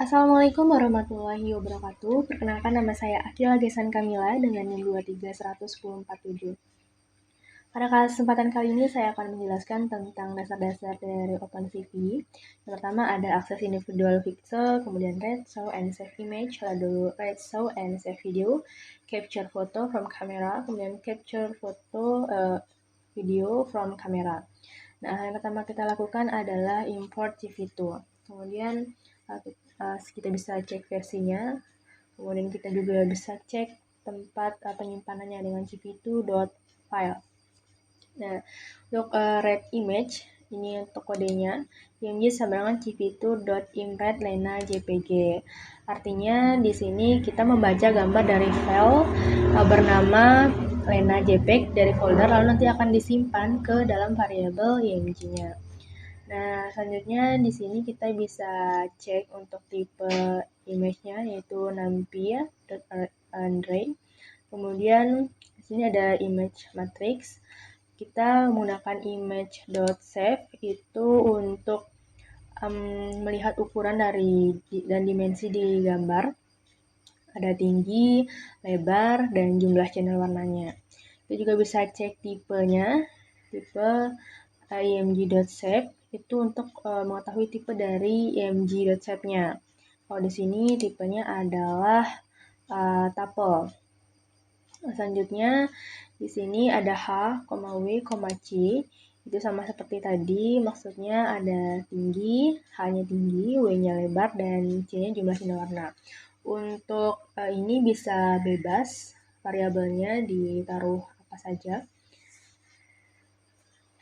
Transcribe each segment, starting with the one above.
Assalamualaikum warahmatullahi wabarakatuh. Perkenalkan nama saya Akila Gesan Kamila dengan NIM 2310147. Pada kesempatan kali ini saya akan menjelaskan tentang dasar-dasar dari OpenCV. Yang pertama ada akses individual pixel, kemudian read, show, and save image, lalu read, show, and save video, capture photo from camera, kemudian capture photo video from camera. Nah, yang pertama kita lakukan adalah import CV Tool. Kemudian kita bisa cek versinya. Kemudian kita juga bisa cek tempat penyimpanannya dengan cv2.file. Nah, untuk read image, ini untuk kodenya, img sama dengan cv2.imread-lena.jpg. Artinya di sini kita membaca gambar dari file bernama lena.jpg dari folder, lalu nanti akan disimpan ke dalam variabel img-nya. Nah, selanjutnya di sini kita bisa cek untuk tipe image-nya yaitu numpy.array. Kemudian di sini ada image matrix. Kita menggunakan image.save itu untuk melihat ukuran dan dimensi di gambar. Ada tinggi, lebar, dan jumlah channel warnanya. Kita juga bisa cek tipenya, tipe img.shape itu untuk mengetahui tipe dari img.shape-nya. Kalau di sini tipenya adalah tuple. Selanjutnya di sini ada H, W, C. Itu sama seperti tadi, maksudnya ada tinggi, H-nya tinggi, W-nya lebar, dan C-nya jumlah sinar warna. Untuk ini bisa bebas, variabelnya ditaruh apa saja.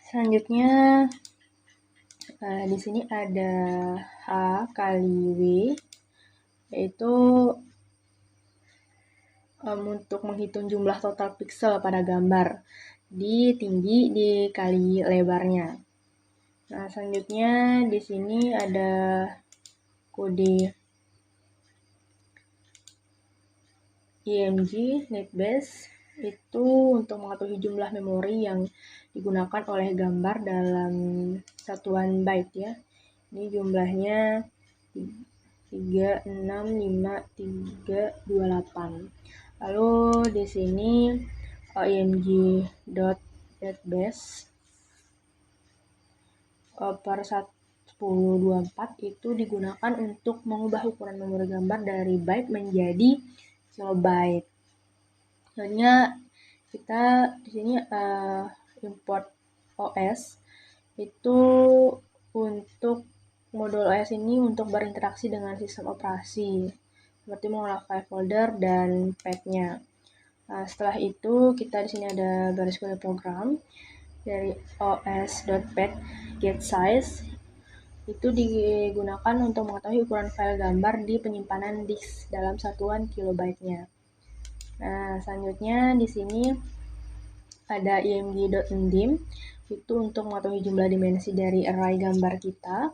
Selanjutnya di sini ada H kali W, yaitu untuk menghitung jumlah total pixel pada gambar di tinggi dikali lebarnya. Nah, selanjutnya di sini ada kode img netbase itu untuk mengetahui jumlah memori yang digunakan oleh gambar dalam satuan byte ya. Ini jumlahnya 3655328. Lalu di sini img.netbase per 1024 itu digunakan untuk mengubah ukuran memori gambar dari byte menjadi kilobyte. Selanjutnya kita di sini import OS itu untuk modul OS ini untuk berinteraksi dengan sistem operasi seperti mengolah file folder dan path-nya. Nah, setelah itu kita di sini ada garis kode program dari os.path get size itu digunakan untuk mengetahui ukuran file gambar di penyimpanan disk dalam satuan kilobyte-nya. Nah, selanjutnya di sini ada img.ndim itu untuk mengetahui jumlah dimensi dari array gambar kita.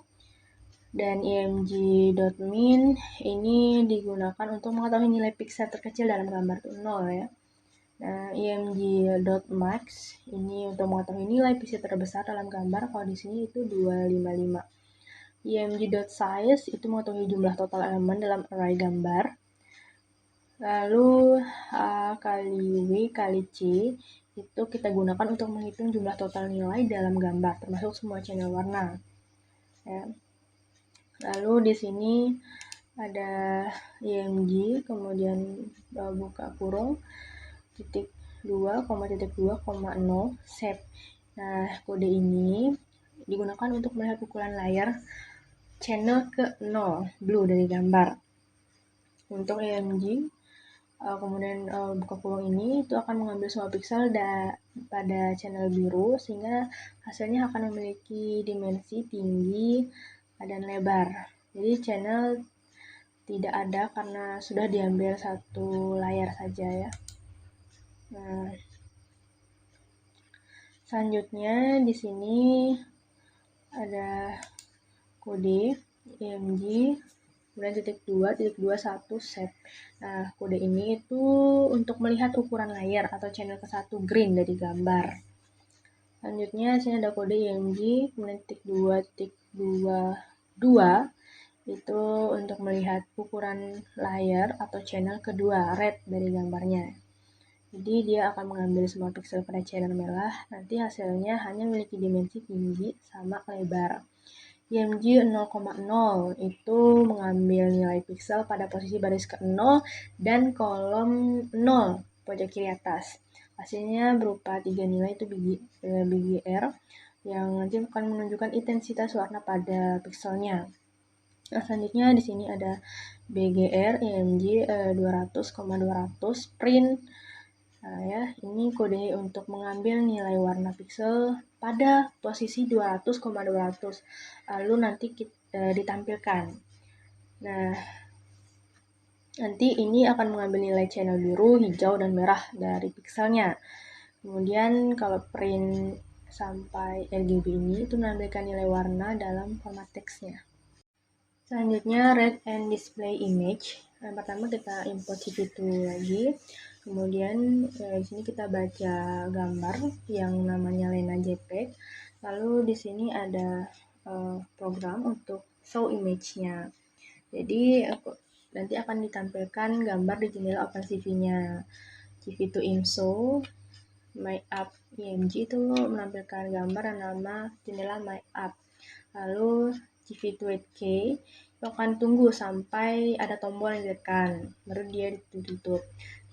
Dan img.min ini digunakan untuk mengetahui nilai pixel terkecil dalam gambar itu 0 ya. Nah, img.max ini untuk mengetahui nilai pixel terbesar dalam gambar, kalau di sini itu 255. img.size itu mengetahui jumlah total elemen dalam array gambar. Lalu A kali W kali C itu kita gunakan untuk menghitung jumlah total nilai dalam gambar, termasuk semua channel warna. Ya. Lalu di sini ada img, kemudian buka kurung, titik 2,0 save. Nah, kode ini digunakan untuk melihat ukuran layar channel ke 0 blue dari gambar. Untuk img kemudian buka kurung ini itu akan mengambil semua pixel pada channel biru sehingga hasilnya akan memiliki dimensi tinggi dan lebar. Jadi channel tidak ada karena sudah diambil satu layar saja ya. Nah, selanjutnya di sini ada kode img kemudian titik 2 save. Nah, kode ini itu untuk melihat ukuran layar atau channel ke-1 green dari gambar. Selanjutnya sini ada kode img kemudian titik 2 2 itu untuk melihat ukuran layar atau channel kedua red dari gambarnya. Jadi dia akan mengambil semua pixel pada channel merah, nanti hasilnya hanya memiliki dimensi tinggi sama lebar. IMG 0,0 itu mengambil nilai pixel pada posisi baris ke-0 dan kolom 0 pojok kiri atas. Hasilnya berupa 3 nilai itu BGR yang nanti akan menunjukkan intensitas warna pada pixelnya. Nah, selanjutnya di sini ada BGR IMG 200,200 print. Nah, ya, ini kode untuk mengambil nilai warna pixel pada posisi 200,200. Lalu nanti kita ditampilkan. Nah, nanti ini akan mengambil nilai channel biru, hijau, dan merah dari pixelnya. Kemudian kalau print sampai RGB ini itu menampilkan nilai warna dalam format teksnya. Selanjutnya read and display image. Yang pertama kita import CV2 lagi. Kemudian di sini kita baca gambar yang namanya Lena JPEG. Lalu di sini ada program untuk show image-nya. Jadi nanti akan ditampilkan gambar di jendela OpenCV-nya. CV2 IMSO My App IMG itu menampilkan gambar yang nama jendela My App. Lalu CV2K itu akan tunggu sampai ada tombol yang ditekan, baru dia ditutup.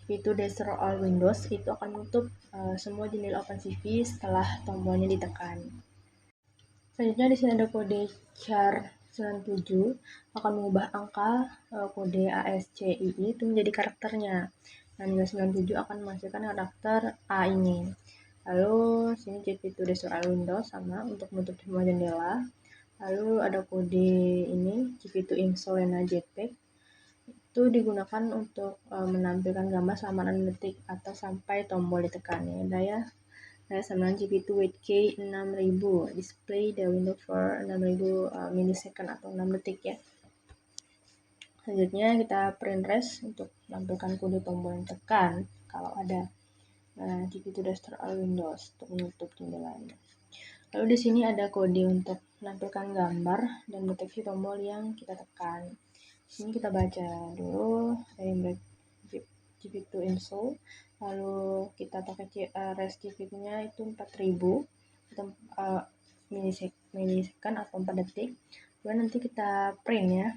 CV2 Destroy All Windows itu akan menutup semua jendela OpenCV setelah tombolnya ditekan. Selanjutnya di sini ada kode char 97 akan mengubah angka kode ASCII itu menjadi karakternya. Nah, nilai 97 akan menghasilkan karakter A ini. Lalu sini CV2 Destroy All Windows sama untuk menutup semua jendela. Lalu ada kode ini CV2 Install Lena JPEG itu digunakan untuk menampilkan gambar selama 6 detik atau sampai tombol ditekan ya. Daya sambungan CV2 WK 6000 display the window for 6000 milisecond atau 6 detik ya. Selanjutnya kita print res untuk menampilkan kode tombol yang tekan kalau ada. Nah, CV2 Destroy All Windows untuk menutup jendelanya. Lalu di sini ada kode untuk menampilkan gambar dan deteksi tombol yang kita tekan. Di sini kita baca dulu dari CV2 install, lalu kita pakai res CV2-nya itu 4000 milisecond atau 4 detik. Kemudian nanti kita print ya.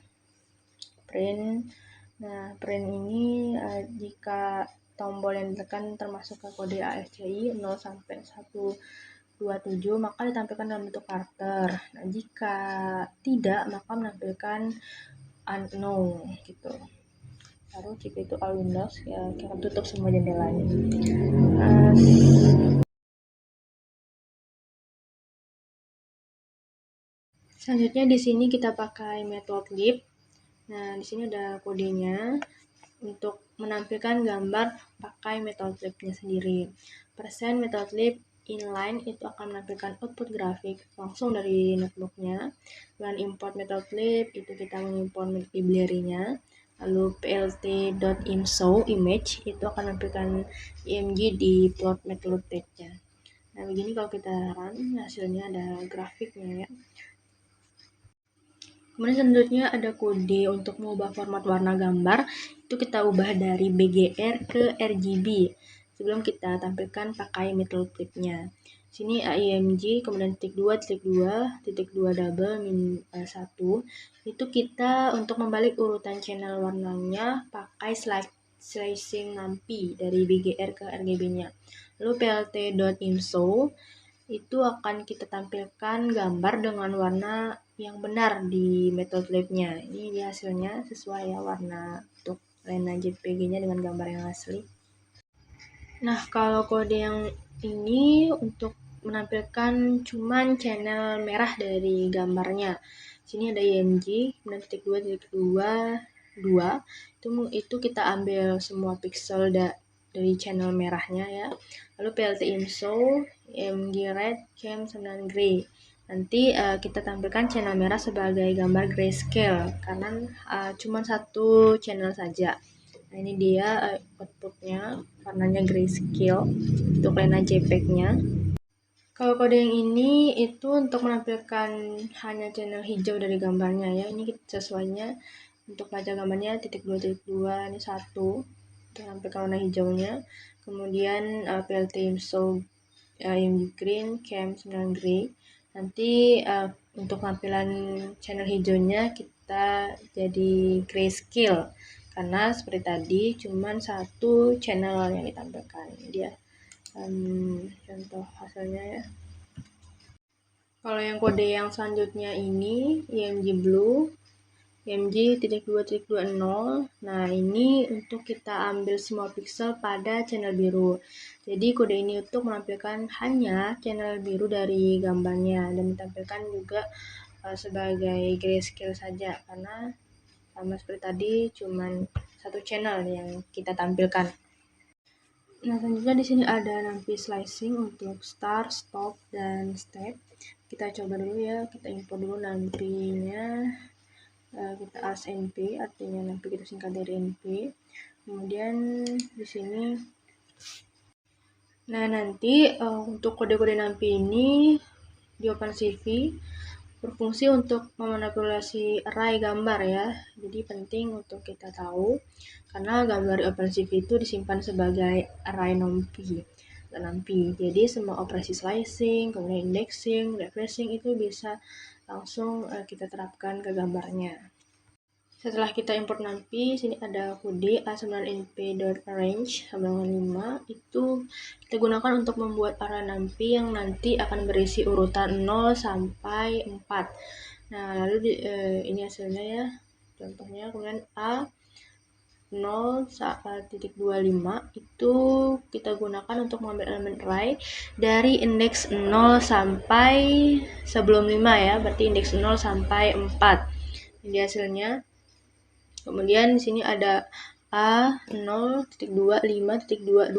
Nah, print ini jika tombol yang ditekan termasuk ke kode ASCII 0 sampai 127 maka ditampilkan dalam bentuk karakter. Nah, jika tidak maka menampilkan unknown gitu. Baru CV2 All Windows ya kita tutup semua jendelanya. Selanjutnya di sini kita pakai Matplotlib. Nah, di sini ada kodenya untuk menampilkan gambar pakai Matplotlib-nya sendiri. Persen Matplotlib inline itu akan menampilkan output grafik langsung dari notebooknya. Dan import Matplotlib itu kita mengimport library-nya. Lalu plt.imso image itu akan menampilkan img di plot Matplotlib-nya. Nah, begini kalau kita run hasilnya ada grafiknya ya. Kemudian selanjutnya ada kode untuk mengubah format warna gambar, itu kita ubah dari BGR ke RGB sebelum kita tampilkan pakai Matplotlib-nya. Sini AIMG, kemudian titik 2 double -1 itu kita untuk membalik urutan channel warnanya pakai slicing NaMPI dari BGR ke RGB-nya. Lalu plt.imso itu akan kita tampilkan gambar dengan warna yang benar di Matplotlib-nya. Ini di hasilnya sesuai ya warna untuk Lena JPG-nya dengan gambar yang asli. Nah, kalau kode yang ini untuk menampilkan cuman channel merah dari gambarnya. Sini ada IMG, kemudian titik 2 itu kita ambil semua pixel dari channel merahnya ya. Lalu PLT IMSO, IMG red, cam 9 gray. Nanti kita tampilkan channel merah sebagai gambar grayscale karena cuma satu channel saja. Nah, ini dia outputnya warnanya grayscale untuk Lena JPEG-nya. Kalau kode yang ini itu untuk menampilkan hanya channel hijau dari gambarnya ya. Ini sesuainya untuk pajak gambarnya -2 ini 1 untuk menampilkan warna hijaunya. Kemudian PLT IMSO IMG green, cam 9 gray. Nanti untuk tampilan channel hijaunya kita jadi grayscale karena seperti tadi cuman 1 channel yang ditampilkan. Ini dia contoh hasilnya ya. Kalau yang kode yang selanjutnya ini IMG blue, IMG -2.20. Nah, ini untuk kita ambil semua pixel pada channel biru. Jadi kode ini untuk menampilkan hanya channel biru dari gambarnya dan ditampilkan juga sebagai grayscale saja karena sama seperti tadi cuman 1 channel yang kita tampilkan. Nah, selanjutnya di sini ada nampi slicing untuk start, stop, dan step. Kita coba dulu ya, kita import dulu nampinya. Kita as np, artinya nampi kita singkat dari np. Kemudian di sini, nah nanti untuk kode-kode nampi ini di OpenCV berfungsi untuk memanipulasi array gambar ya. Jadi penting untuk kita tahu karena gambar di OpenCV itu disimpan sebagai array nampi. Jadi semua operasi slicing, kemudian indexing, refreshing itu bisa langsung kita terapkan ke gambarnya. Setelah kita import nampi, sini ada kode a9np.arrange 5 itu kita gunakan untuk membuat array nampi yang nanti akan berisi urutan 0 sampai 4. Nah, lalu ini hasilnya ya. Contohnya kemudian A 0.25 itu kita gunakan untuk mengambil elemen array dari indeks 0 sampai sebelum 5 ya, berarti indeks 0 sampai 4. Ini hasilnya. Kemudian di sini ada A0.25.22.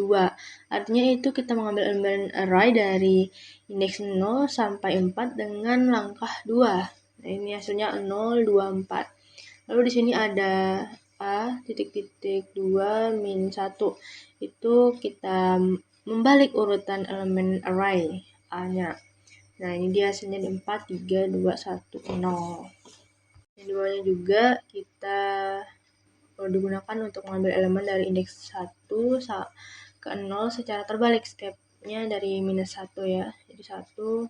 Artinya itu kita mengambil elemen array dari indeks 0 sampai 4 dengan langkah 2. Nah, ini hasilnya 024. Lalu di sini ada A.2-1. Itu kita membalik urutan elemen array A-nya. Nah, ini dia hasilnya 4, 3, 2, 1, 0. Yang bawahnya juga kita digunakan untuk mengambil elemen dari indeks 1 ke 0 secara terbalik, stepnya dari -1 ya, jadi 1,0.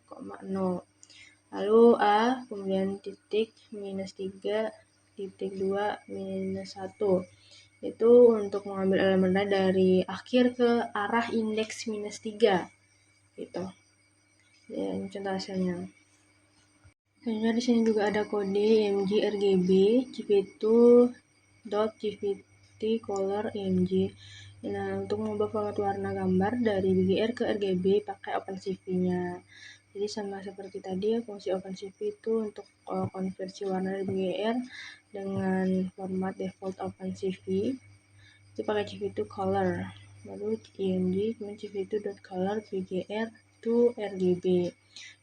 Lalu A, kemudian titik -3, titik 2, -1. Itu untuk mengambil elemen dari akhir ke arah indeks -3 gitu. Ya, ini contoh hasilnya. Selanjutnya di sini juga ada kode IMG RGB gv2.gvt color IMG. Nah, untuk mengubah format warna gambar dari BGR ke RGB pakai OpenCV-nya. Jadi sama seperti tadi ya, fungsi OpenCV itu untuk konversi warna dari BGR dengan format default OpenCV itu pakai gv2 color. Lalu IMG kemudian gv2.color BGR to RGB.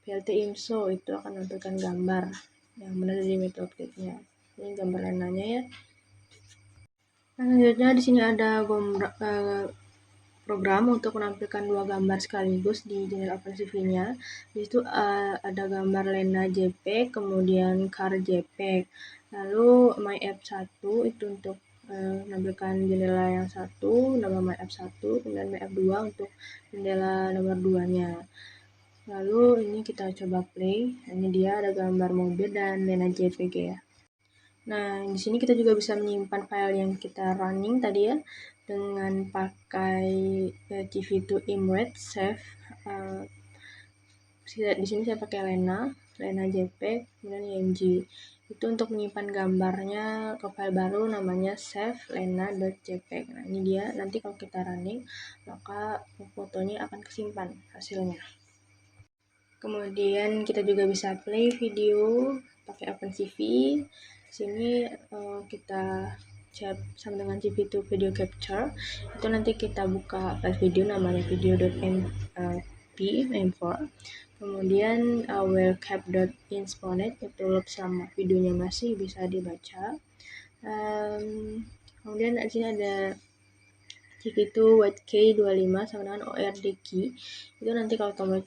PLT IMSO itu akan menampilkan gambar yang benar dari metode objeknya. Ini gambar lenanya ya. Nah, selanjutnya di sini ada program untuk menampilkan 2 gambar sekaligus di jendela OpenCV-nya. Di situ ada gambar lena JPEG, kemudian car JPEG. Lalu MyF1 itu untuk menampilkan jendela yang 1, nama MyF1, kemudian MyF2 untuk jendela nomor 2-nya. Lalu ini kita coba play. Ini dia ada gambar mobil dan lena JPG ya. Nah, di sini kita juga bisa menyimpan file yang kita running tadi ya dengan pakai gv2 image save. Di sini saya pakai lena JPEG, kemudian IMG. Itu untuk menyimpan gambarnya ke file baru namanya save lena.jpg. Nah, ini dia. Nanti kalau kita running, maka fotonya akan kesimpan hasilnya. Kemudian kita juga bisa play video pakai OpenCV. Sini kita chat sama dengan gv2 video capture. Itu nanti kita buka file video namanya video.mp4. Kemudian wellcap.insponet itu selama videonya masih bisa dibaca. Kemudian di sini ada CV2 white key 25 sama dengan ORD key. Itu nanti kalau tombol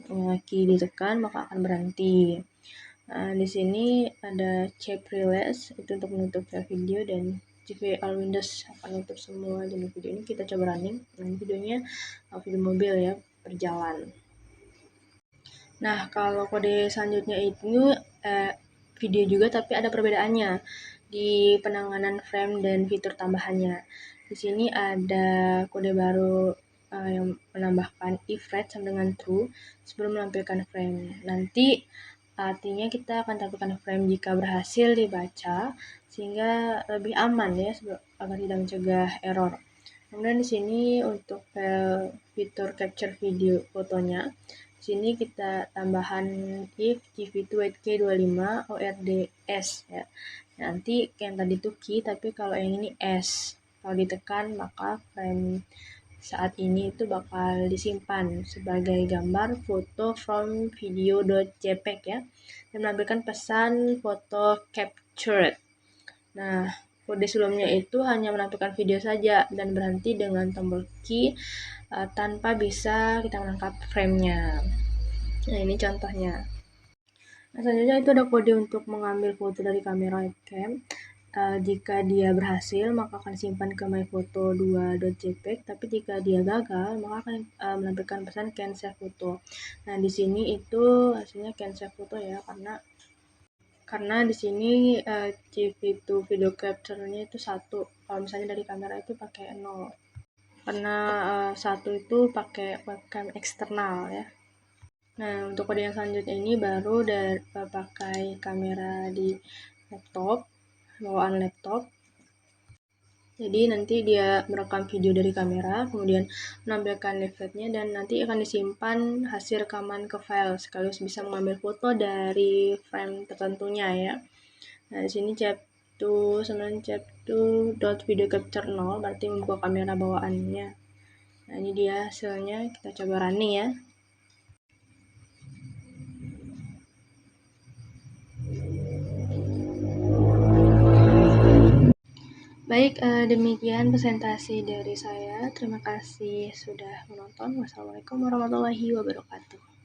key ditekan maka akan berhenti. Nah, di sini ada check release itu untuk menutup file video, dan CV all windows akan menutup semua jenis video ini. Kita coba running. Nah, videonya video mobil ya, berjalan. Nah, kalau kode selanjutnya itu video juga tapi ada perbedaannya di penanganan frame dan fitur tambahannya. Di sini ada kode baru yang menambahkan if red sama dengan true sebelum menampilkan frame. Nanti artinya kita akan tampilkan frame jika berhasil dibaca sehingga lebih aman ya agar tidak mencegah error. Kemudian di sini untuk fitur capture video fotonya, di sini kita tambahan if CV2K25 ORDS ya. Nanti yang tadi itu key, tapi kalau yang ini S. Kalau ditekan maka frame saat ini itu bakal disimpan sebagai gambar foto from video.jpg ya, dan menampilkan pesan foto captured. Nah, kode sebelumnya itu hanya menampilkan video saja dan berhenti dengan tombol key tanpa bisa kita menangkap frame-nya. Nah, ini contohnya. Nah, selanjutnya itu ada kode untuk mengambil foto dari kamera webcam. Jika dia berhasil, maka akan simpan ke myfoto2.jpg, tapi jika dia gagal, maka akan menampilkan pesan can save foto. Nah, di sini itu hasilnya can save foto ya, karena di sini CV2 video capture-nya itu 1. Kalau misalnya dari kamera itu pakai 0. Karena 1 itu pakai webcam eksternal ya. Nah, untuk kode yang selanjutnya ini baru pakai kamera di laptop, bawaan laptop. Jadi nanti dia merekam video dari kamera, kemudian menampilkan live feed-nya, dan nanti akan disimpan hasil rekaman ke file sekaligus bisa mengambil foto dari frame tertentunya ya. Nah, di sini chap2 sama chap2 dot video capture 0 berarti membuka kamera bawaannya. Nah, ini dia hasilnya, kita coba running ya. Baik, demikian presentasi dari saya. Terima kasih sudah menonton. Wassalamualaikum warahmatullahi wabarakatuh.